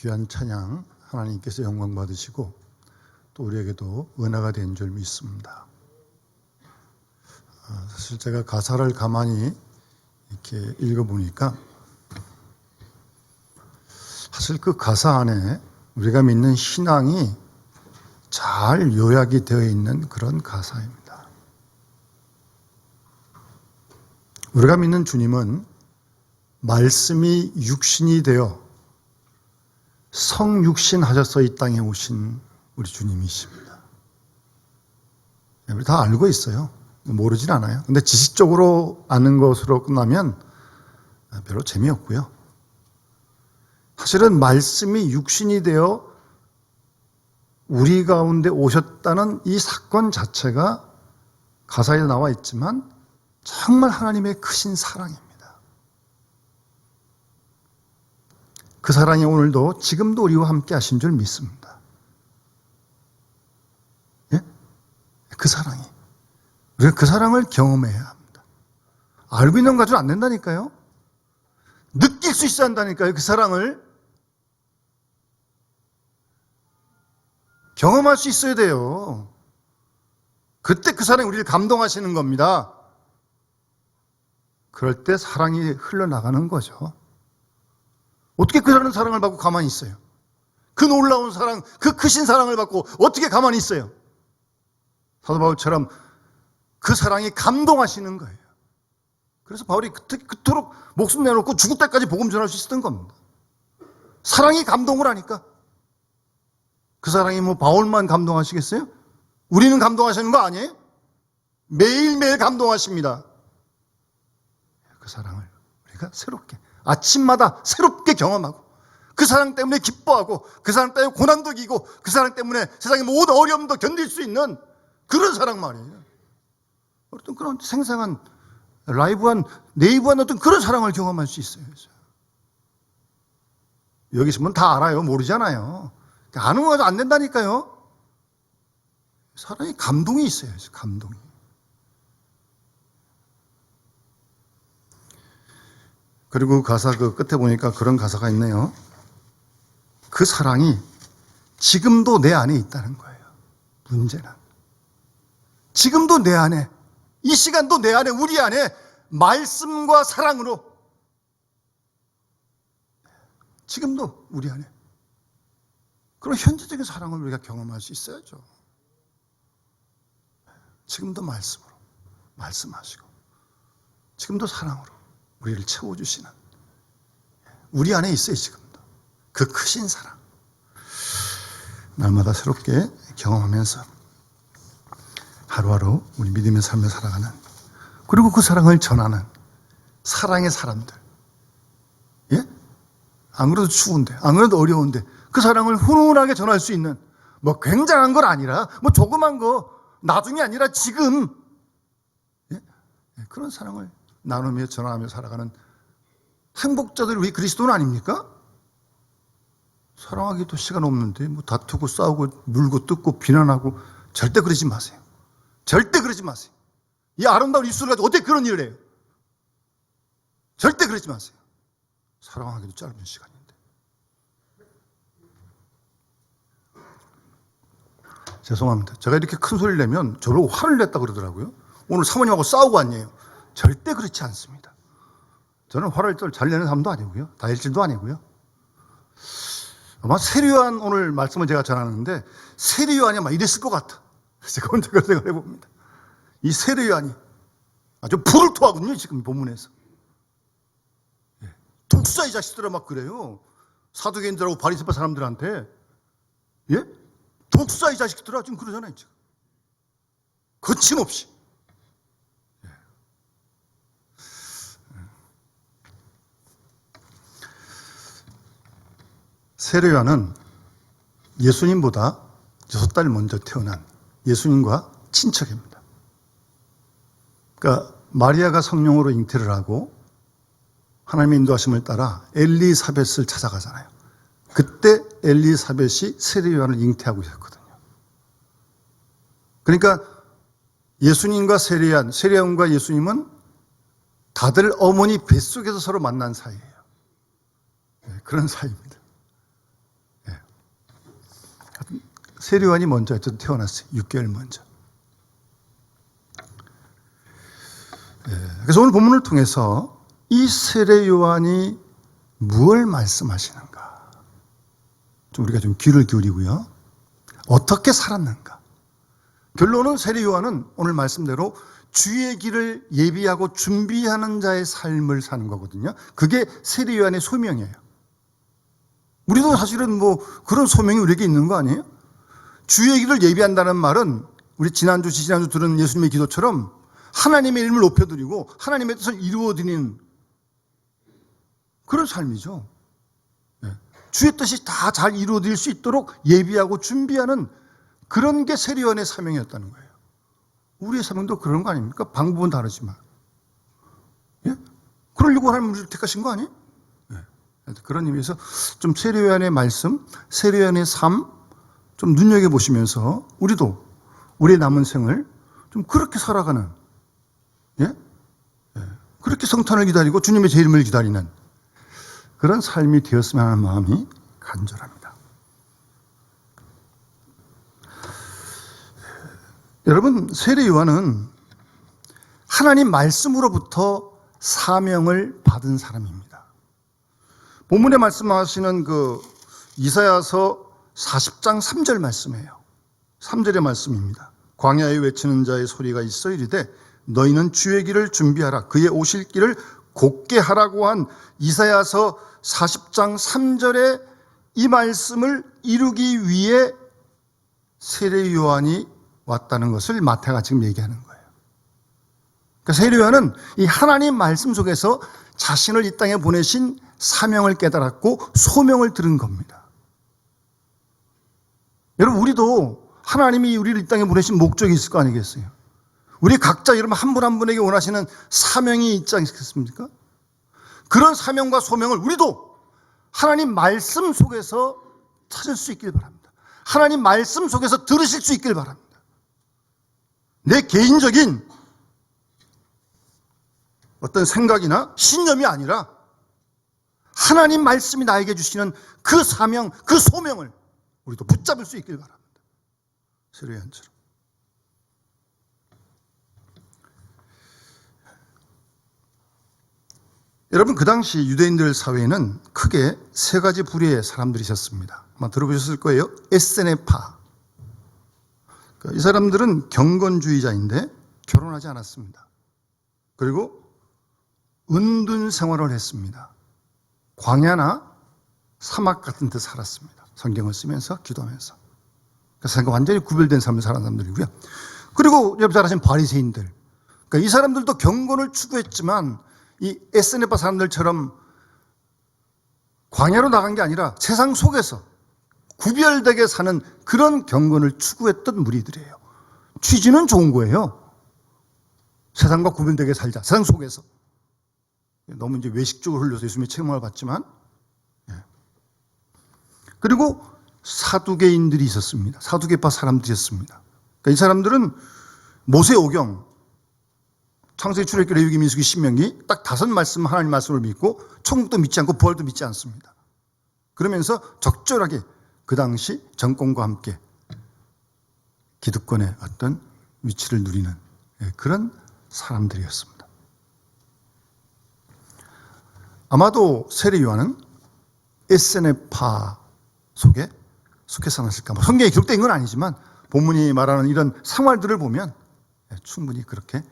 귀한 찬양 하나님께서 영광 받으시고 또 우리에게도 은혜가 된 줄 믿습니다. 사실 제가 가사를 가만히 이렇게 읽어보니까 사실 그 가사 안에 우리가 믿는 신앙이 잘 요약이 되어 있는 그런 가사입니다. 우리가 믿는 주님은 말씀이 육신이 되어 성육신하셔서 이 땅에 오신 우리 주님이십니다. 우리 다 알고 있어요. 모르진 않아요. 근데 지식적으로 아는 것으로 끝나면 별로 재미없고요. 사실은 말씀이 육신이 되어 우리 가운데 오셨다는 이 사건 자체가 가사에 나와 있지만 정말 하나님의 크신 사랑입니다. 그 사랑이 오늘도 지금도 우리와 함께 하신 줄 믿습니다. 예? 그 사랑이. 우리가 그 사랑을 경험해야 합니다. 알고 있는 가지고 안 된다니까요. 느낄 수 있어야 한다니까요. 그 사랑을 경험할 수 있어야 돼요. 그때 그 사랑이 우리를 감동하시는 겁니다. 그럴 때 사랑이 흘러나가는 거죠. 어떻게 그런 사랑을 받고 가만히 있어요? 그 놀라운 사랑, 그 크신 사랑을 받고 어떻게 가만히 있어요? 사도 바울처럼 그 사랑이 감동하시는 거예요. 그래서 바울이 그토록 목숨 내놓고 죽을 때까지 복음 전할 수 있었던 겁니다. 사랑이 감동을 하니까. 그 사랑이 뭐 바울만 감동하시겠어요? 우리는 감동하시는 거 아니에요? 매일매일 감동하십니다. 그 사랑을 우리가 새롭게 아침마다 새롭게 경험하고 그 사랑 때문에 기뻐하고 그 사랑 때문에 고난도 이기고 그 사랑 때문에 세상의 모든 어려움도 견딜 수 있는 그런 사랑 말이에요. 어떤 그런 생생한 라이브한 네이버한 어떤 그런 사랑을 경험할 수 있어요. 여기 있으면 다 알아요. 모르잖아요. 아는 거가 안 된다니까요. 사랑이 감동이 있어요. 감동이. 그리고 가사 그 끝에 보니까 그런 가사가 있네요. 그 사랑이 지금도 내 안에 있다는 거예요. 문제는. 지금도 내 안에, 이 시간도 내 안에, 우리 안에 말씀과 사랑으로 지금도 우리 안에 그런 현재적인 사랑을 우리가 경험할 수 있어야죠. 지금도 말씀으로, 말씀하시고 지금도 사랑으로 우리를 채워주시는 우리 안에 있어요. 지금도 그 크신 사랑 날마다 새롭게 경험하면서 하루하루 우리 믿음의 삶을 살아가는, 그리고 그 사랑을 전하는 사랑의 사람들. 예? 안 그래도 추운데, 안 그래도 어려운데 그 사랑을 훈훈하게 전할 수 있는, 뭐 굉장한 건 아니라 뭐 조그만 거 나중이 아니라 지금, 예? 그런 사랑을 나누며 전하며 살아가는 행복자들이 우리 그리스도는 아닙니까? 사랑하기도 시간 없는데 뭐 다투고 싸우고 물고 뜯고 비난하고. 절대 그러지 마세요. 절대 그러지 마세요. 이 아름다운 입술을 가지고 어떻게 그런 일을 해요? 절대 그러지 마세요. 사랑하기도 짧은 시간인데. 죄송합니다. 제가 이렇게 큰 소리를 내면 저보고 화를 냈다고 그러더라고요. 오늘 사모님하고 싸우고 왔네요. 절대 그렇지 않습니다. 저는 화를 잘 내는 사람도 아니고요. 다혈질도 아니고요. 아마 세례요한 오늘 말씀을 제가 전하는데 세례요한이 아마 이랬을 것 같아. 제가 혼자 그런 생각을 해봅니다. 이 세례요한이 아주 불을 토하군요. 지금 본문에서. 독사 이 자식들아 막 그래요. 사두개인들하고 바리새파 사람들한테. 예? 독사 이 자식들아 지금 그러잖아요. 지금. 거침없이. 세례요한은 예수님보다 6달 먼저 태어난 예수님과 친척입니다. 그러니까 마리아가 성령으로 잉태를 하고 하나님의 인도하심을 따라 엘리사벳을 찾아가잖아요. 그때 엘리사벳이 세례요한을 잉태하고 있었거든요. 그러니까 예수님과 세례요한과 예수님은 다들 어머니 뱃속에서 서로 만난 사이예요. 그런 사이입니다. 세례요한이 먼저 태어났어요. 6개월 먼저. 그래서 오늘 본문을 통해서 이 세례요한이 무엇을 말씀하시는가 좀 우리가 좀 귀를 기울이고요. 어떻게 살았는가. 결론은 세례요한은 오늘 말씀대로 주의 길을 예비하고 준비하는 자의 삶을 사는 거거든요. 그게 세례요한의 소명이에요. 우리도 사실은 뭐 그런 소명이 우리에게 있는 거 아니에요? 주의 길을 예비한다는 말은 우리 지난주 들은 예수님의 기도처럼 하나님의 이름을 높여드리고 하나님의 뜻을 이루어드리는 그런 삶이죠. 주의 뜻이 다 잘 이루어질 수 있도록 예비하고 준비하는 그런 게 세례요한의 사명이었다는 거예요. 우리의 사명도 그런 거 아닙니까? 방법은 다르지만. 예? 그러려고 하나님 우리를 택하신 거 아니에요? 그런 의미에서 좀 세례요한의 말씀, 세례요한의 삶 좀 눈여겨보시면서 우리도 우리의 남은 생을 좀 그렇게 살아가는, 그렇게 성탄을 기다리고 주님의 재림을 기다리는 그런 삶이 되었으면 하는 마음이 간절합니다. 여러분, 세례요한은 하나님 말씀으로부터 사명을 받은 사람입니다. 본문에 말씀하시는 그 이사야서 40장 3절 말씀이에요. 3절의 말씀입니다. 광야에 외치는 자의 소리가 있어 이르되 너희는 주의 길을 준비하라. 그의 오실 길을 곧게 하라고 한 이사야서 40장 3절의 이 말씀을 이루기 위해 세례요한이 왔다는 것을 마태가 지금 얘기하는 거예요. 그러니까 세례요한은 이 하나님 말씀 속에서 자신을 이 땅에 보내신 사명을 깨달았고 소명을 들은 겁니다. 여러분, 우리도 하나님이 우리를 이 땅에 보내신 목적이 있을 거 아니겠어요? 우리 각자 여러분 한 분 한 분에게 원하시는 사명이 있지 않겠습니까? 그런 사명과 소명을 우리도 하나님 말씀 속에서 찾을 수 있길 바랍니다. 하나님 말씀 속에서 들으실 수 있길 바랍니다. 내 개인적인 어떤 생각이나 신념이 아니라 하나님 말씀이 나에게 주시는 그 사명, 그 소명을 우리도 붙잡을 수 있길 바랍니다. 세례요한처럼. 여러분, 그 당시 유대인들 사회에는 크게 세 가지 부류의 사람들이 있었습니다. 아마 들어보셨을 거예요. 에세네파. 이 사람들은 경건주의자인데 결혼하지 않았습니다. 그리고 은둔 생활을 했습니다. 광야나 사막 같은 데 살았습니다. 성경을 쓰면서 기도하면서. 그래서 완전히 구별된 삶을 사는 사람들이고요. 그리고 여러분 잘 아시는 바리새인들. 그러니까 이 사람들도 경건을 추구했지만 이 에스네파 사람들처럼 광야로 나간 게 아니라 세상 속에서 구별되게 사는 그런 경건을 추구했던 무리들이에요. 취지는 좋은 거예요. 세상과 구별되게 살자. 세상 속에서. 너무 이제 외식적으로 흘려서 예수님의 책망을 받지만. 그리고 사두개인들이 있었습니다. 사두개파 사람들이었습니다. 그러니까 이 사람들은 모세오경, 창세기, 출애굽기, 레위기, 민수기, 신명기 딱 5말씀 하나님 말씀을 믿고 천국도 믿지 않고 부활도 믿지 않습니다. 그러면서 적절하게 그 당시 정권과 함께 기득권의 어떤 위치를 누리는 그런 사람들이었습니다. 아마도 세례요한은 에세네파 속에 속해서 났을까. 성경에 기록된 건 아니지만 본문이 말하는 이런 생활들을 보면 충분히 그렇게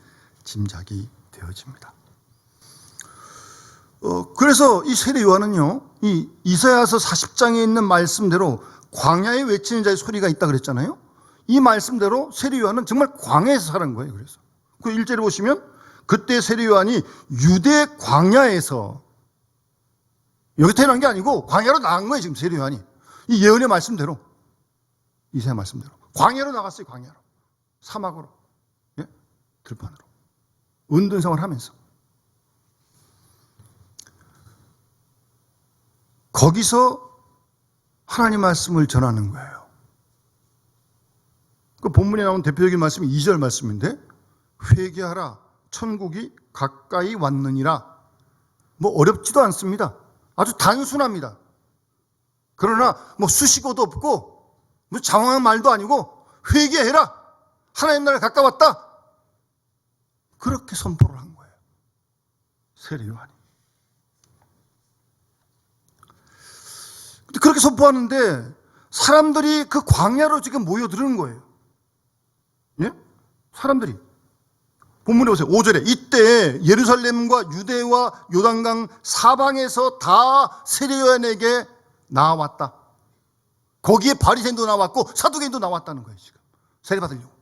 짐작이 되어집니다. 그래서 이 세례요한은요, 이 이사야서 40장에 있는 말씀대로 광야에 외치는 자의 소리가 있다 그랬잖아요. 이 말씀대로 세례요한은 정말 광야에서 살은 거예요. 그래서 그 1절에 보시면 그때 세례요한이 유대 광야에서, 여기 태어난 게 아니고 광야로 나간 거예요. 지금 세례요한이 이 예언의 말씀대로, 이사야 말씀대로 광야로 나갔어요. 광야로, 사막으로, 들판으로 은둔 생활을 하면서 거기서 하나님 말씀을 전하는 거예요. 그 본문에 나온 대표적인 말씀이 2절 말씀인데, 회개하라 천국이 가까이 왔느니라. 뭐 어렵지도 않습니다. 아주 단순합니다. 그러나 뭐 수식어도 없고 뭐 장황한 말도 아니고 회개해라. 하나님 나라에 가까웠다. 그렇게 선포를 한 거예요. 세례 요한이. 그렇게 선포하는데 사람들이 그 광야로 지금 모여드는 거예요. 예? 사람들이. 본문에 보세요. 5절에 이때 예루살렘과 유대와 요단강 사방에서 다 세례 요한에게 나왔다. 거기에 바리새인도 나왔고 사두개인도 나왔다는 거예요. 지금 세례 받으려고.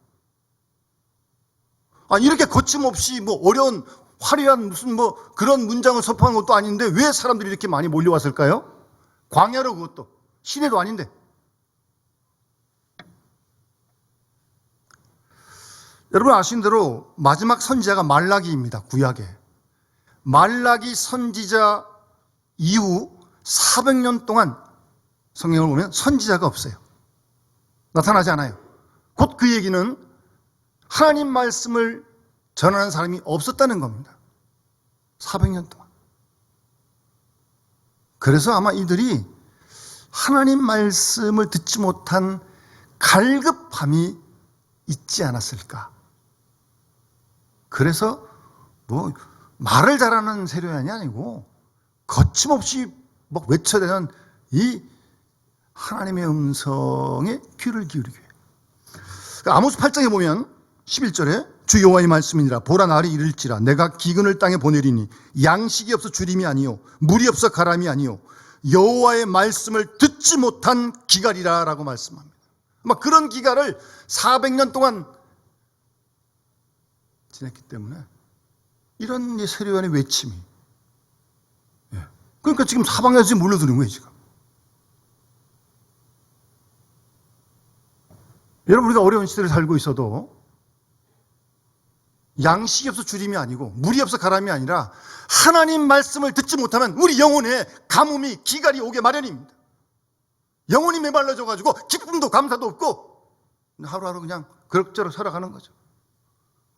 이렇게 거침없이 뭐 어려운 화려한 무슨 뭐 그런 문장을 선포한 것도 아닌데 왜 사람들이 이렇게 많이 몰려왔을까요? 광야로, 그것도 시내도 아닌데. 여러분 아시는 대로 마지막 선지자가 말라기입니다. 구약에. 말라기 선지자 이후 400년 동안 성경을 보면 선지자가 없어요. 나타나지 않아요. 곧 그 얘기는 하나님 말씀을 전하는 사람이 없었다는 겁니다. 400년 동안. 그래서 아마 이들이 하나님 말씀을 듣지 못한 갈급함이 있지 않았을까. 그래서 뭐 말을 잘하는 세례요한이 아니고 거침없이 막 외쳐대는 이 하나님의 음성에 귀를 기울이게. 아모스 8장에 보면 11절에 주 여호와의 말씀이니라. 보라 날이 이를지라. 내가 기근을 땅에 보내리니 양식이 없어 주림이 아니요 물이 없어 가람이 아니요 여호와의 말씀을 듣지 못한 기갈이라 라고 말씀합니다. 막 그런 기갈을 400년 동안 지냈기 때문에 이런 세례 요한의 외침이. 그러니까 지금 사방에서 지금 몰려드는 거예요. 지금 여러분, 우리가 어려운 시대를 살고 있어도 양식이 없어 주림이 아니고 물이 없어 가람이 아니라 하나님 말씀을 듣지 못하면 우리 영혼에 가뭄이 기갈이 오게 마련입니다. 영혼이 메말라져가지고 기쁨도 감사도 없고 하루하루 그냥 그럭저럭 살아가는 거죠.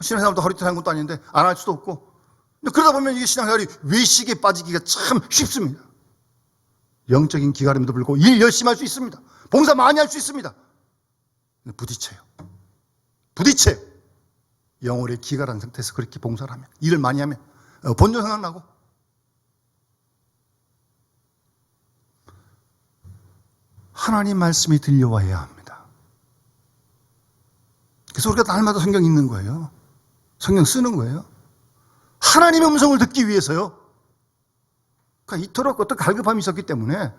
신앙생활도 허리띠 한 것도 아닌데 안 할 수도 없고. 그러다 보면 이게 신앙생활이 외식에 빠지기가 참 쉽습니다. 영적인 기갈임에도 불구하고 일 열심히 할 수 있습니다. 봉사 많이 할 수 있습니다. 부딪혀요. 부딪혀요. 영혼의 기갈한 상태에서 그렇게 봉사를 하면, 일을 많이 하면 본전 생각나고. 하나님 말씀이 들려와야 합니다. 그래서 우리가 날마다 성경 읽는 거예요. 성경 쓰는 거예요. 하나님의 음성을 듣기 위해서요. 그러니까 이토록 어떤 갈급함이 있었기 때문에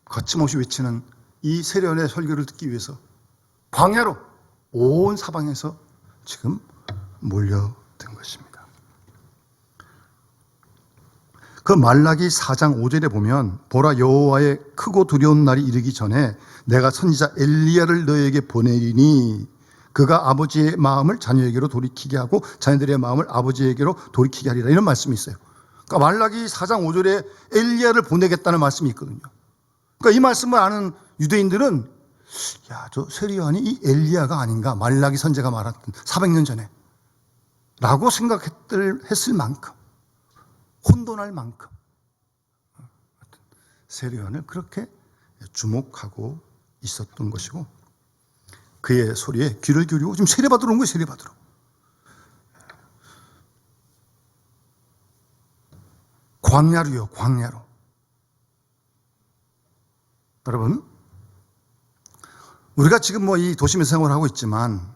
거침없이 외치는 이 세례요한의 설교를 듣기 위해서 광야로 온 사방에서 지금 몰려든 것입니다. 그 말라기 4장 5절에 보면 보라 여호와의 크고 두려운 날이 이르기 전에 내가 선지자 엘리야를 너에게 보내리니 그가 아버지의 마음을 자녀에게로 돌이키게 하고 자녀들의 마음을 아버지에게로 돌이키게 하리라. 이런 말씀이 있어요. 그러니까 말라기 4장 5절에 엘리야를 보내겠다는 말씀이 있거든요. 그러니까 이 말씀을 아는 유대인들은 저 세례요한이 이 엘리야가 아닌가, 말라기 선지자가 말했던 400년 전에 라고 생각했을 만큼, 혼돈할 만큼 세례요한을 그렇게 주목하고 있었던 것이고, 그의 소리에 귀를 기울이고 지금 세례받으러 온 거예요. 세례받으러. 광야로요. 광야로. 여러분, 우리가 지금 뭐 이 도심에서 생활을 하고 있지만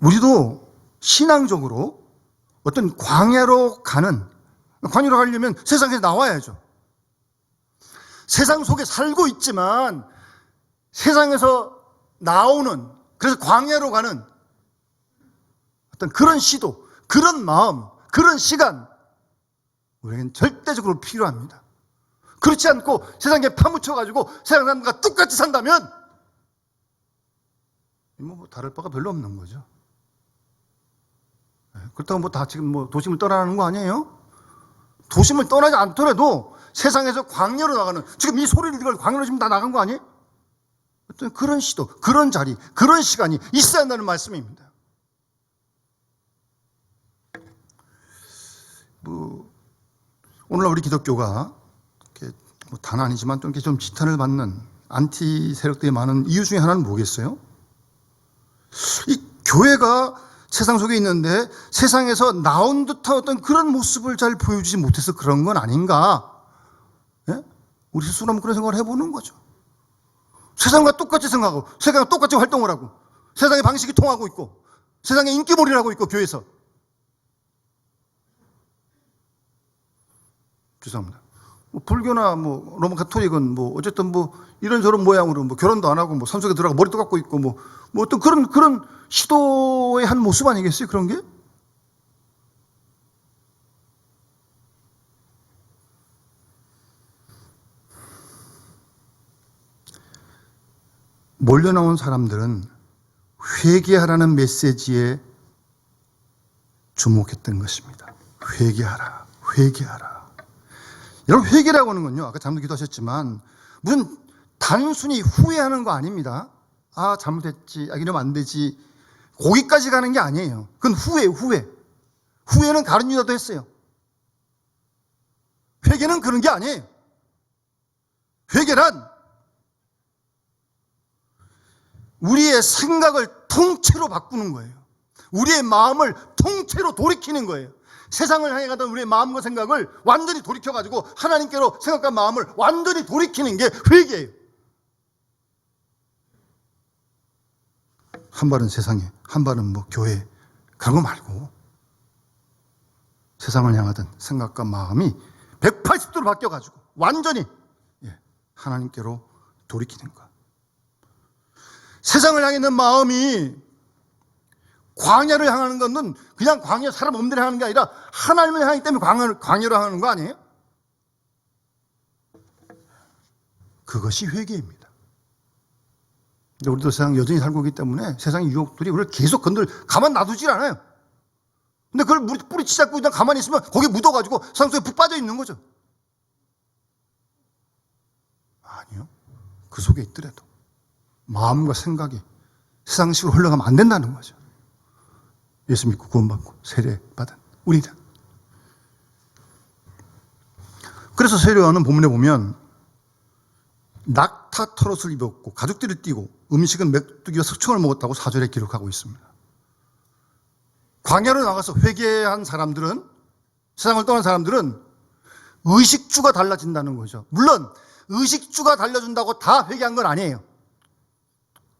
우리도 신앙적으로 어떤 광야로 가려면 세상에서 나와야죠. 세상 속에 살고 있지만 세상에서 나오는, 그래서 광야로 가는 어떤 그런 시도, 그런 마음, 그런 시간 우리에겐 절대적으로 필요합니다. 그렇지 않고 세상에 파묻혀가지고 세상 사람과 똑같이 산다면 뭐 다를 바가 별로 없는 거죠. 그렇다고 뭐 다 지금 뭐 도심을 떠나는 거 아니에요? 도심을 떠나지 않더라도 세상에서 광야로 나가는, 지금 이 소리를 들고 광야로 지금 다 나간 거 아니에요? 어떤 그런 시도, 그런 자리, 그런 시간이 있어야 한다는 말씀입니다. 오늘날 우리 기독교가 이렇게 뭐 단 아니지만 좀 이렇게 좀 지탄을 받는 안티 세력들이 많은 이유 중에 하나는 뭐겠어요? 이 교회가 세상 속에 있는데 세상에서 나온 듯한 어떤 그런 모습을 잘 보여주지 못해서 그런 건 아닌가? 예? 우리 스스로 한번 그런 생각을 해보는 거죠. 세상과 똑같이 생각하고 세상과 똑같이 활동을 하고 세상의 방식이 통하고 있고 세상의 인기몰이를 하고 있고 교회에서. 죄송합니다. 뭐 불교나 뭐 로마 가톨릭은 뭐 어쨌든 뭐 이런저런 모양으로 뭐 결혼도 안 하고 뭐 산속에 들어가 머리도 깎고 있고 뭐 어떤 그런 시도의 한 모습 아니겠어요? 그런 게? 몰려나온 사람들은 회개하라는 메시지에 주목했던 것입니다. 회개하라, 회개하라. 여러분, 회개라고 하는 건요, 아까 잠도 기도하셨지만 무슨 단순히 후회하는 거 아닙니다. 아, 잘못했지, 아, 이러면 안 되지, 거기까지 가는 게 아니에요. 그건 후회. 후회는 다른 유다도 했어요. 회개는 그런 게 아니에요. 회개란 우리의 생각을 통째로 바꾸는 거예요. 우리의 마음을 통째로 돌이키는 거예요. 세상을 향해 가던 우리의 마음과 생각을 완전히 돌이켜가지고 하나님께로 생각과 마음을 완전히 돌이키는 게 회개예요. 한 발은 세상에, 한 발은 뭐 교회, 그런 거 말고 세상을 향하던 생각과 마음이 180도로 바뀌어가지고 완전히 하나님께로 돌이키는 것. 세상을 향해 있는 마음이 광야를 향하는 것은 그냥 광야 사람 없는 데를 향하는 게 아니라 하나님을 향하기 때문에 광야로 향하는 거 아니에요? 그것이 회개입니다. 근데 우리도 세상 여전히 살고 있기 때문에 세상의 유혹들이 우리를 계속 가만 놔두질 않아요. 근데 그걸 뿌리치 잡고 그냥 가만히 있으면 거기에 묻어가지고 세상 속에 푹 빠져 있는 거죠. 아니요. 그 속에 있더라도 마음과 생각이 세상식으로 흘러가면 안 된다는 거죠. 예수 믿고 구원받고 세례받은 우리는. 그래서 세례요한은 본문에 보면 낙타 털옷을 입었고 가죽띠를 띠고 음식은 메뚜기와 석청을 먹었다고 4절에 기록하고 있습니다. 광야로 나가서 회개한 사람들은, 세상을 떠난 사람들은 의식주가 달라진다는 거죠. 물론 의식주가 달라준다고 다 회개한 건 아니에요.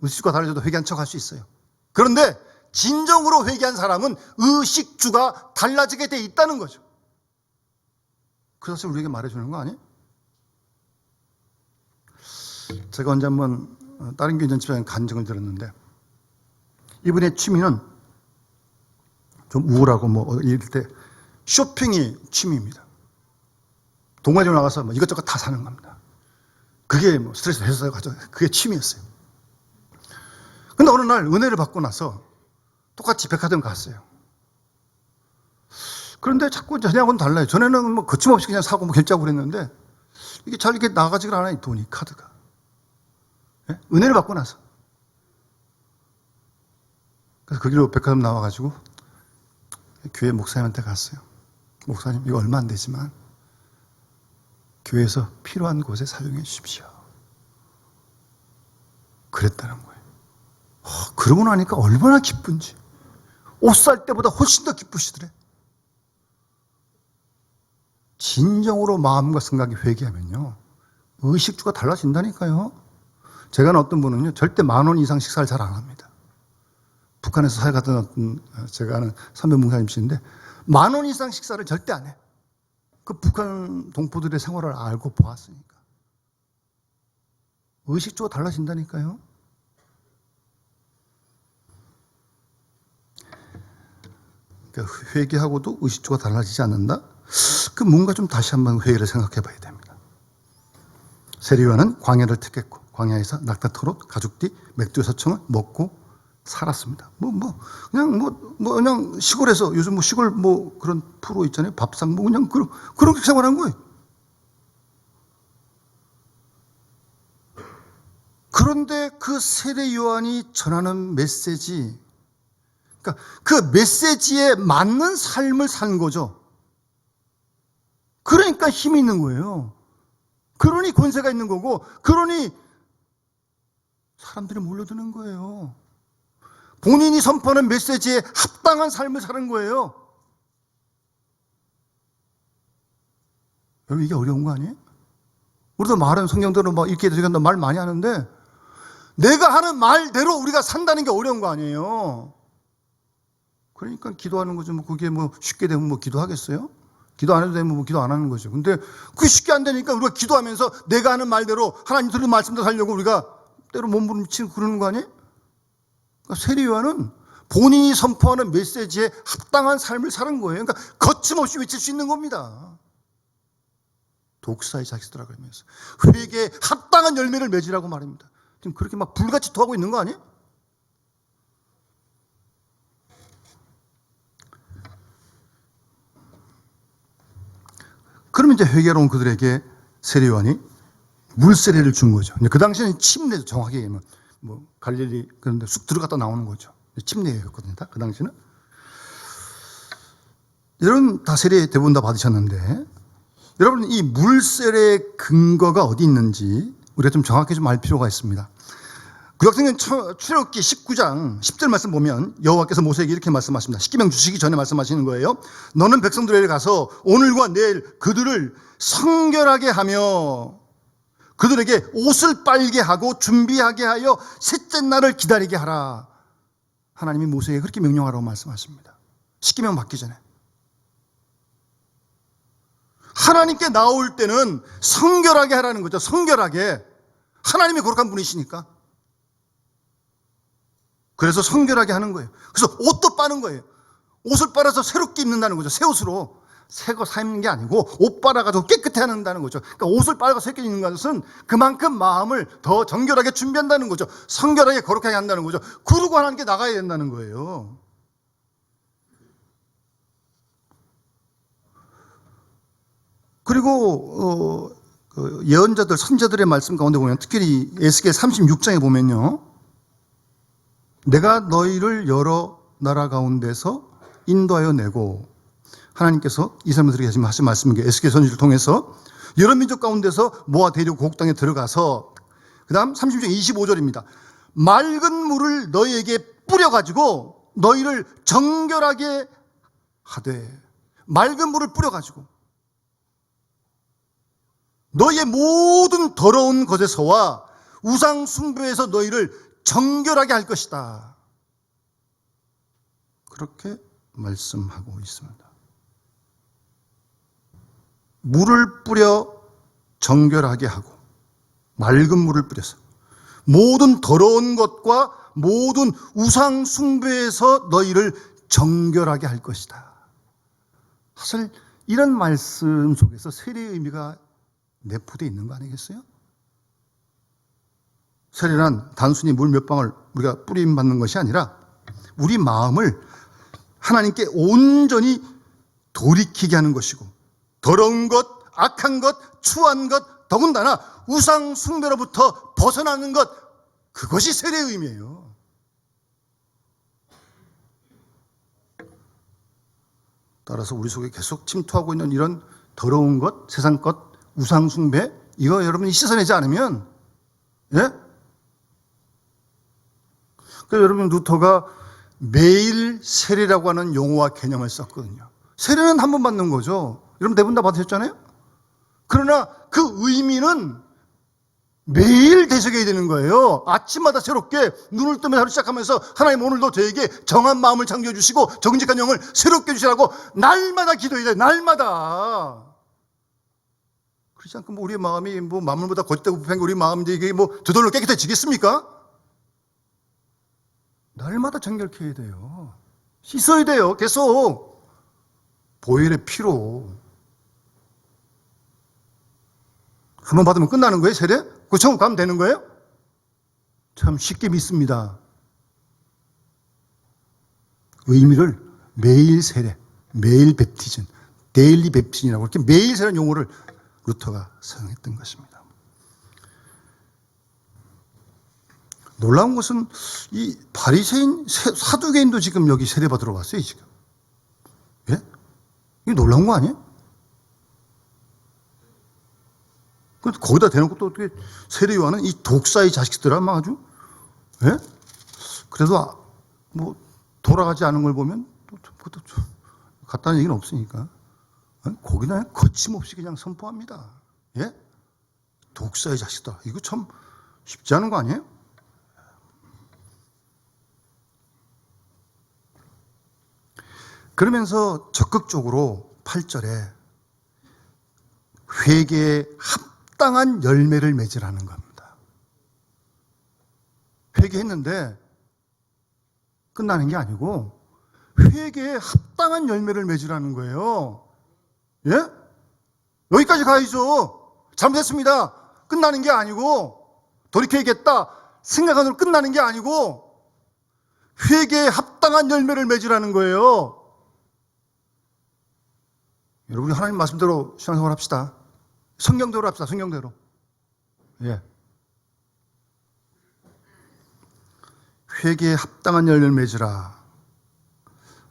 의식주가 달라져도 회개한 척 할 수 있어요. 그런데 진정으로 회개한 사람은 의식주가 달라지게 돼 있다는 거죠. 그 사실 우리에게 말해주는 거 아니에요? 제가 언제 한번 다른 교회 집사님 간증을 들었는데 이분의 취미는 좀 우울하고 뭐 이럴 때 쇼핑이 취미입니다. 동화점 나가서 뭐 이것저것 다 사는 겁니다. 그게 뭐 스트레스 해소가 그게 취미였어요. 근데 어느 날 은혜를 받고 나서 똑같이 백화점 갔어요. 그런데 자꾸 전에하고는 달라요. 전에는 뭐 거침없이 그냥 사고 뭐 결제하고 그랬는데 이게 잘 이렇게 나가지가 않아요. 돈이, 카드가. 네? 은혜를 받고 나서. 그래서 거기로 백화점 나와가지고 교회 목사님한테 갔어요. 목사님, 이거 얼마 안 되지만 교회에서 필요한 곳에 사용해 주십시오. 그랬다는 거예요. 그러고 나니까 얼마나 기쁜지. 옷 살 때보다 훨씬 더 기쁘시더래. 진정으로 마음과 생각이 회개하면요, 의식주가 달라진다니까요. 제가 아는 어떤 분은요, 절대 10,000원 이상 식사를 잘 안 합니다. 북한에서 살아가던 어떤 제가 아는 선배 목사님이신데 10,000원 이상 식사를 절대 안 해. 그 북한 동포들의 생활을 알고 보았으니까. 의식주가 달라진다니까요. 그러니까 회개하고도 의식주가 달라지지 않는다? 그 뭔가 좀 다시 한번 회개를 생각해 봐야 됩니다. 세례요한은 광야를 택했고 광야에서 낙타털옷, 가죽띠, 맥주 서청을 먹고 살았습니다. 그냥 시골에서 요즘 뭐 시골 뭐 그런 프로 있잖아요. 밥상 뭐 그냥 그렇게 생활한 거예요. 그런데 그 세례 요한이 전하는 메시지, 그러니까 그 메시지에 맞는 삶을 산 거죠. 그러니까 힘이 있는 거예요. 그러니 권세가 있는 거고, 그러니 사람들이 몰려드는 거예요. 본인이 선포하는 메시지에 합당한 삶을 사는 거예요. 여러분, 이게 어려운 거 아니에요? 우리도 말하는 성경대로 막 이렇게 되겠다 말 많이 하는데, 내가 하는 말대로 우리가 산다는 게 어려운 거 아니에요. 그러니까 기도하는 거죠. 뭐 그게 뭐 쉽게 되면 뭐 기도하겠어요? 기도 안 해도 되면 뭐 기도 안 하는 거죠. 근데 그게 쉽게 안 되니까 우리가 기도하면서 내가 하는 말대로 하나님 들은 말씀대로 살려고 우리가 때로 몸부림치고 그러는 거 아니에요? 그러니까 세례요한은 본인이 선포하는 메시지에 합당한 삶을 사는 거예요. 그러니까 거침없이 외칠 수 있는 겁니다. 독사의 자식들아 그러면서 회개에 합당한 열매를 맺으라고 말입니다. 지금 그렇게 막 불같이 토하고 있는 거 아니에요? 그러면 이제 회개로운 그들에게 세례요한이 물세례를 준 거죠. 그 당시에는 침례죠. 정확히 얘기하면 뭐 갈릴리 그런데 쑥 들어갔다 나오는 거죠. 침례였거든요. 그 당시는. 여러분 다 세례 대부분 다 받으셨는데, 여러분 이 물세례의 근거가 어디 있는지 우리가 좀 정확히 좀 알 필요가 있습니다. 구약성경 출애굽기 19장 10절 말씀 보면 여호와께서 모세에게 이렇게 말씀하십니다. 십계명 주시기 전에 말씀하시는 거예요. 너는 백성들에게 가서 오늘과 내일 그들을 성결하게 하며 그들에게 옷을 빨게 하고 준비하게 하여 셋째 날을 기다리게 하라. 하나님이 모세에게 그렇게 명령하라고 말씀하십니다. 십계명 받기 전에. 하나님께 나올 때는 성결하게 하라는 거죠. 성결하게. 하나님이 거룩한 분이시니까. 그래서 성결하게 하는 거예요. 그래서 옷도 빠는 거예요. 옷을 빨아서 새롭게 입는다는 거죠. 새 옷으로. 새 거 사 입는 게 아니고 옷 빨아가지고 깨끗해 한다는 거죠. 그러니까 옷을 빨아서 새롭게 입는 것은 그만큼 마음을 더 정결하게 준비한다는 거죠. 성결하게 거룩하게 한다는 거죠. 그러고 하나님께 나가야 된다는 거예요. 그리고 예언자들, 선자들의 말씀 가운데 보면 특히 에스겔 36장에 보면요. 내가 너희를 여러 나라 가운데서 인도하여 내고, 하나님께서 이스라엘들에게 하신 말씀인 게 에스겔 선지를 통해서 여러 민족 가운데서 모아 데리고 고국 땅에 들어가서, 그 다음 36장 25절입니다. 맑은 물을 너희에게 뿌려가지고 너희를 정결하게 하되, 맑은 물을 뿌려가지고 너희의 모든 더러운 것에서와 우상 숭배에서 너희를 정결하게 할 것이다. 그렇게 말씀하고 있습니다. 물을 뿌려 정결하게 하고, 맑은 물을 뿌려서 모든 더러운 것과 모든 우상 숭배에서 너희를 정결하게 할 것이다. 사실 이런 말씀 속에서 세례의 의미가 내포되어 있는 거 아니겠어요? 세례란 단순히 물 몇 방울 우리가 뿌림 받는 것이 아니라 우리 마음을 하나님께 온전히 돌이키게 하는 것이고, 더러운 것, 악한 것, 추한 것, 더군다나 우상 숭배로부터 벗어나는 것, 그것이 세례의 의미예요. 따라서 우리 속에 계속 침투하고 있는 이런 더러운 것, 세상 것, 우상 숭배, 이거 여러분이 씻어내지 않으면, 예? 그러니까 여러분, 루터가 매일 세례라고 하는 용어와 개념을 썼거든요. 세례는 한 번 받는 거죠. 여러분 대부분 다 받으셨잖아요? 그러나 그 의미는 매일 되새겨야 되는 거예요. 아침마다 새롭게 눈을 뜨면 하루 시작하면서 하나님 오늘도 저에게 정한 마음을 창조해 주시고 정직한 영을 새롭게 해주시라고 날마다 기도해야 돼요. 날마다. 그렇지 않고 뭐 우리의 마음이 뭐 만물보다 거짓되고 부패한 우리 마음인데 이게 뭐 저절로 깨끗해지겠습니까? 날마다 정결케 해야 돼요. 씻어야 돼요. 계속. 보혈의 피로. 한 번 받으면 끝나는 거예요, 세례? 그 천국 가면 되는 거예요? 참 쉽게 믿습니다. 의미를 매일 세례, 매일 베프티즘, 데일리 베프티즘이라고 이렇게 매일 세례 용어를 루터가 사용했던 것입니다. 놀라운 것은 이 바리새인 사두개인도 지금 여기 세례 받으러 왔어요, 지금. 예? 이게 놀라운 거 아니에요? 거기다 대놓고 또 어떻게 세례 요한은 이 독사의 자식들아 막 아주, 예? 그래도 뭐 돌아가지 않은 걸 보면 또 갔다는 얘기는 없으니까 거기다 거침없이 그냥 선포합니다. 예? 독사의 자식들아. 이거 참 쉽지 않은 거 아니에요? 그러면서 적극적으로 8절에 회개에 합당한 열매를 맺으라는 겁니다. 회개했는데 끝나는 게 아니고 회개에 합당한 열매를 맺으라는 거예요. 예? 여기까지 가야죠. 잘못했습니다. 끝나는 게 아니고 돌이켜야겠다 생각하는 끝나는 게 아니고 회개에 합당한 열매를 맺으라는 거예요. 여러분이 하나님 말씀대로 신앙생활 합시다. 성경대로 합시다. 성경대로. 예. 회개에 합당한 열매를 맺으라.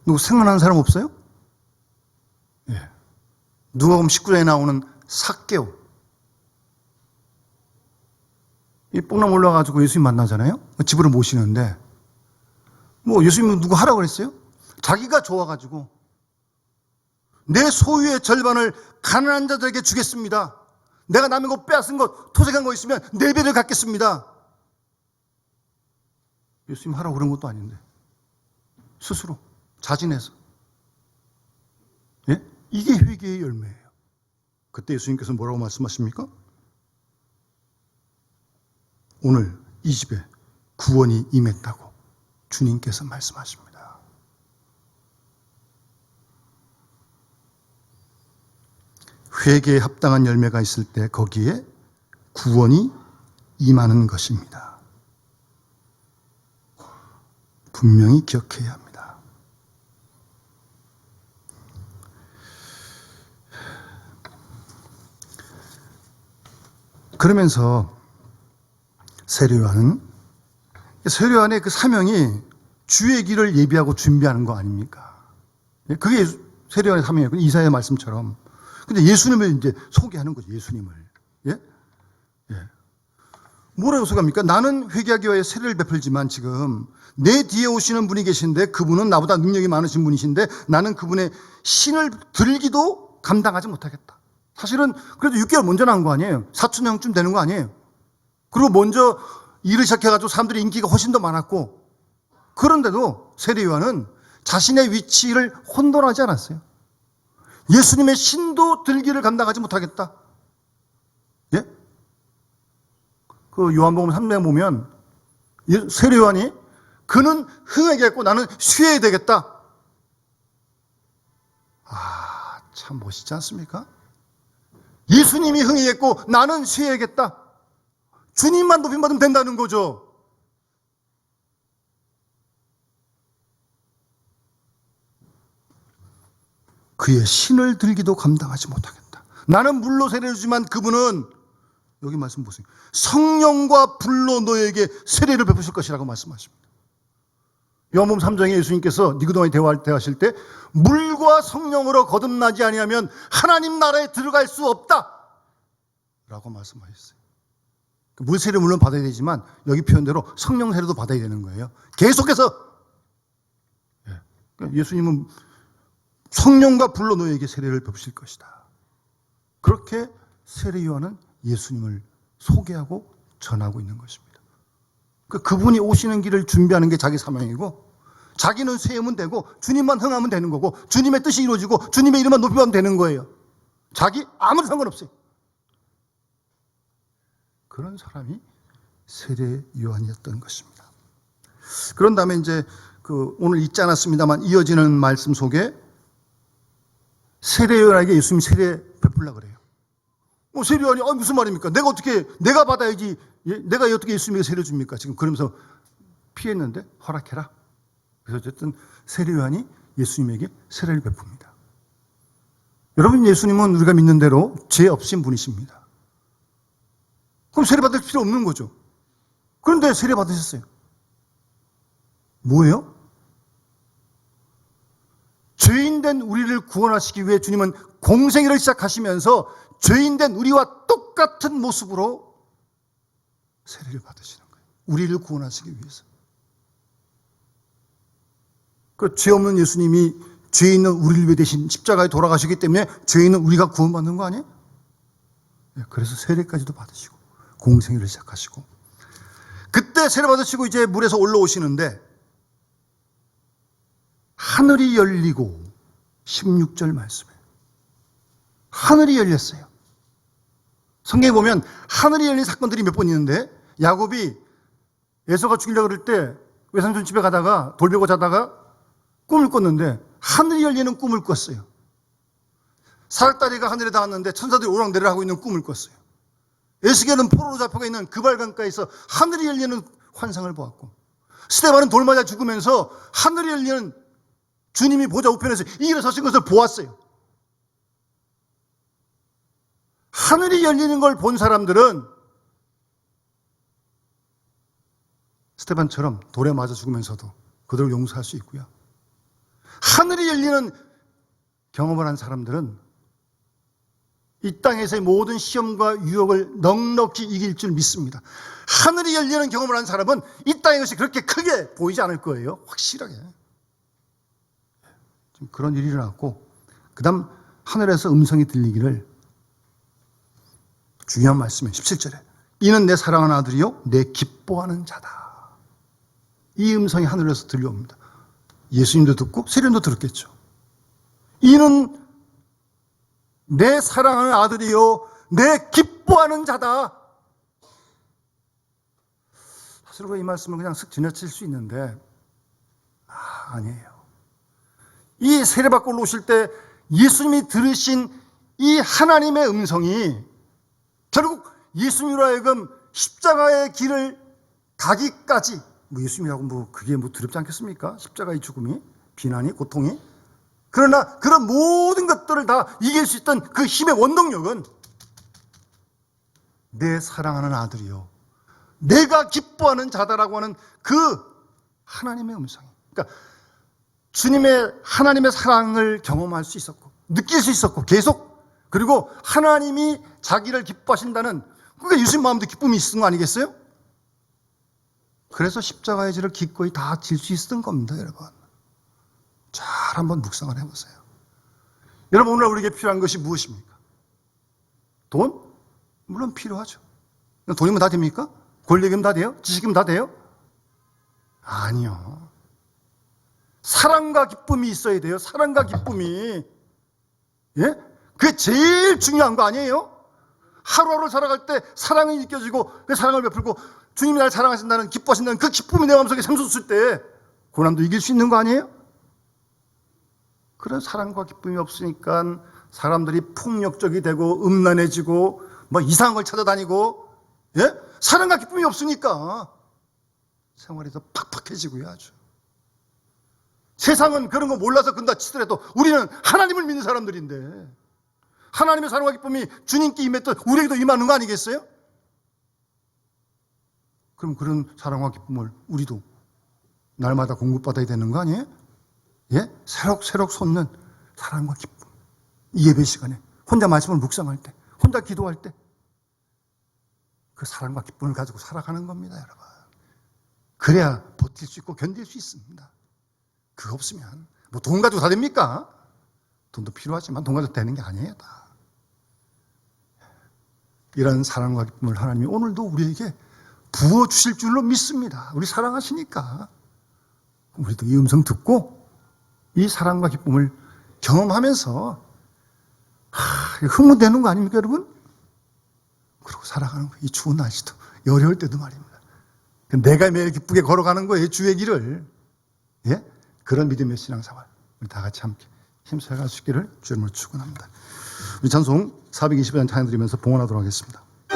누구 생각나는 사람 없어요? 예. 누가복음 19장에 나오는 삭개오. 이 뽕나무 올라가지고 예수님 만나잖아요. 집으로 모시는데 뭐 예수님은 누구 하라고 그랬어요? 자기가 좋아가지고 내 소유의 절반을 가난한 자들에게 주겠습니다. 내가 남의 것 빼앗은 것, 토색한 거 있으면 4배를 갚겠습니다. 예수님 하라고 그런 것도 아닌데 스스로 자진해서. 예? 이게 회개의 열매예요. 그때 예수님께서 뭐라고 말씀하십니까? 오늘 이 집에 구원이 임했다고 주님께서 말씀하십니다. 회개에 합당한 열매가 있을 때 거기에 구원이 임하는 것입니다. 분명히 기억해야 합니다. 그러면서 세례요한의 그 사명이 주의 길을 예비하고 준비하는 거 아닙니까? 그게 세례요한의 사명이에요. 이사야 말씀처럼. 근데 예수님을 이제 소개하는 거죠. 예수님을. 예? 예. 뭐라고 소개합니까? 나는 회개하기 위해 세례를 베풀지만 지금 내 뒤에 오시는 분이 계신데 그분은 나보다 능력이 많으신 분이신데 나는 그분의 신을 들기도 감당하지 못하겠다. 사실은 그래도 6개월 먼저 나온 거 아니에요. 사춘형쯤 되는 거 아니에요. 그리고 먼저 일을 시작해가지고 사람들이 인기가 훨씬 더 많았고 그런데도 세례 요한은 자신의 위치를 혼돈하지 않았어요. 예수님의 신도 들기를 감당하지 못하겠다. 예? 그 요한복음 3장에 보면 세례 요한이 그는 흥하겠고 나는 쉬어야 되겠다. 아, 참 멋있지 않습니까? 예수님이 흥하겠고 나는 쉬어야겠다. 주님만 높임받으면 된다는 거죠. 그의 신을 들기도 감당하지 못하겠다. 나는 물로 세례를 주지만 그분은 여기 말씀 보세요. 성령과 불로 너에게 세례를 베푸실 것이라고 말씀하십니다. 요한복음 3장에 예수님께서 니고데모와 대화하실 때 물과 성령으로 거듭나지 아니하면 하나님 나라에 들어갈 수 없다 라고 말씀하셨어요. 물 세례 물론 받아야 되지만 여기 표현대로 성령 세례도 받아야 되는 거예요. 계속해서. 예수님은 성령과 불로 너에게 세례를 베푸실 것이다. 그렇게 세례 요한은 예수님을 소개하고 전하고 있는 것입니다. 그분이 오시는 길을 준비하는 게 자기 사명이고 자기는 세우면 되고 주님만 흥하면 되는 거고 주님의 뜻이 이루어지고 주님의 이름만 높이면 되는 거예요. 자기 아무런 상관없어요. 그런 사람이 세례 요한이었던 것입니다. 그런 다음에 이제 오늘 읽지 않았습니다만 이어지는 말씀 속에 세례 요한에게 예수님이 세례 베풀려고 그래요. 세례 요한이 무슨 말입니까? 내가 받아야지. 내가 어떻게 예수님에게 세례 줍니까? 지금 그러면서 피했는데 허락해라. 그래서 어쨌든 세례 요한이 예수님에게 세례를 베풉니다. 여러분, 예수님은 우리가 믿는 대로 죄 없인 분이십니다. 그럼 세례 받을 필요 없는 거죠. 그런데 세례 받으셨어요. 뭐예요? 죄인된 우리를 구원하시기 위해 주님은 공생애를 시작하시면서 죄인된 우리와 똑같이 똑같은 모습으로 세례를 받으시는 거예요. 우리를 구원하시기 위해서. 그 죄 없는 예수님이 죄 있는 우리를 위해 대신 십자가에 돌아가시기 때문에 죄 있는 우리가 구원받는 거 아니에요? 그래서 세례까지도 받으시고 공생애를 시작하시고, 그때 세례 받으시고 이제 물에서 올라오시는데 하늘이 열리고, 16절 말씀에 하늘이 열렸어요. 성경에 보면 하늘이 열린 사건들이 몇 번 있는데, 야곱이 에서가 죽이려고 그럴 때 외삼촌 집에 가다가 돌 베고 자다가 꿈을 꿨는데 하늘이 열리는 꿈을 꿨어요. 사닥다리가 하늘에 닿았는데 천사들이 오락내리락 하고 있는 꿈을 꿨어요. 에스겔은 포로로 잡혀가 있는 그발강가에서 하늘이 열리는 환상을 보았고, 스데반은 돌 맞아 죽으면서 하늘이 열리는 주님이 보좌 우편에서 일어서신 것을 보았어요. 하늘이 열리는 걸 본 사람들은 스데반처럼 돌에 맞아 죽으면서도 그들을 용서할 수 있고요. 하늘이 열리는 경험을 한 사람들은 이 땅에서의 모든 시험과 유혹을 넉넉히 이길 줄 믿습니다. 하늘이 열리는 경험을 한 사람은 이 땅의 것이 그렇게 크게 보이지 않을 거예요. 확실하게. 지금 그런 일이 일어났고, 그 다음 하늘에서 음성이 들리기를, 중요한 말씀이에요. 17절에 이는 내 사랑하는 아들이요 내 기뻐하는 자다. 이 음성이 하늘에서 들려옵니다. 예수님도 듣고 세례도 들었겠죠. 이는 내 사랑하는 아들이요 내 기뻐하는 자다. 사실 이 말씀을 그냥 슥 지나칠 수 있는데 아니에요. 이 세례받고 올라오실 때 예수님이 들으신 이 하나님의 음성이 결국 예수님으로 하여금 십자가의 길을 가기까지, 예수님이라고 그게 두렵지 않겠습니까? 십자가의 죽음이, 비난이, 고통이. 그러나 그런 모든 것들을 다 이길 수 있던 그 힘의 원동력은 내 사랑하는 아들이요 내가 기뻐하는 자다라고 하는 그 하나님의 음성이. 그러니까 주님의 하나님의 사랑을 경험할 수 있었고 느낄 수 있었고 계속, 그리고 하나님이 자기를 기뻐하신다는, 그게 예수님 마음도 기쁨이 있었던 거 아니겠어요? 그래서 십자가의 죄를 기꺼이 다 질 수 있었던 겁니다, 여러분. 잘 한번 묵상을 해보세요. 여러분, 오늘 우리에게 필요한 것이 무엇입니까? 돈? 물론 필요하죠. 돈이면 다 됩니까? 권력이면 다 돼요? 지식이면 다 돼요? 아니요. 사랑과 기쁨이 있어야 돼요. 사랑과 기쁨이. 예? 그게 제일 중요한 거 아니에요? 하루하루 살아갈 때 사랑이 느껴지고 그 사랑을 베풀고 주님이 나를 사랑하신다는, 기뻐하신다는 그 기쁨이 내 마음속에 샘솟을 때 고난도 이길 수 있는 거 아니에요? 그런 사랑과 기쁨이 없으니까 사람들이 폭력적이 되고 음란해지고 이상한 걸 찾아다니고, 예? 사랑과 기쁨이 없으니까 생활이 더 팍팍해지고요, 아주. 세상은 그런 거 몰라서 그런다 치더라도 우리는 하나님을 믿는 사람들인데 하나님의 사랑과 기쁨이 주님께 임했던 우리에게도 임하는 거 아니겠어요? 그럼 그런 사랑과 기쁨을 우리도 날마다 공급받아야 되는 거 아니에요? 예? 새록새록 솟는 사랑과 기쁨. 이 예배 시간에 혼자 말씀을 묵상할 때, 혼자 기도할 때 그 사랑과 기쁨을 가지고 살아가는 겁니다, 여러분. 그래야 버틸 수 있고 견딜 수 있습니다. 그거 없으면 돈 가지고 다 됩니까? 돈도 필요하지만 돈 가지고 되는 게 아니에요, 다. 이런 사랑과 기쁨을 하나님이 오늘도 우리에게 부어주실 줄로 믿습니다. 우리 사랑하시니까 우리도 이 음성 듣고 이 사랑과 기쁨을 경험하면서 흥분되는 거 아닙니까, 여러분? 그러고 살아가는 거예요. 이 추운 날씨도, 어려울 때도 말입니다. 내가 매일 기쁘게 걸어가는 거예요, 주의 길을. 예? 그런 믿음의 신앙생활 우리 다 같이 함께 힘써 갈 수 있기를 주님을 축원합니다. 우리 찬송 420편 찬양 드리면서 봉헌하도록 하겠습니다.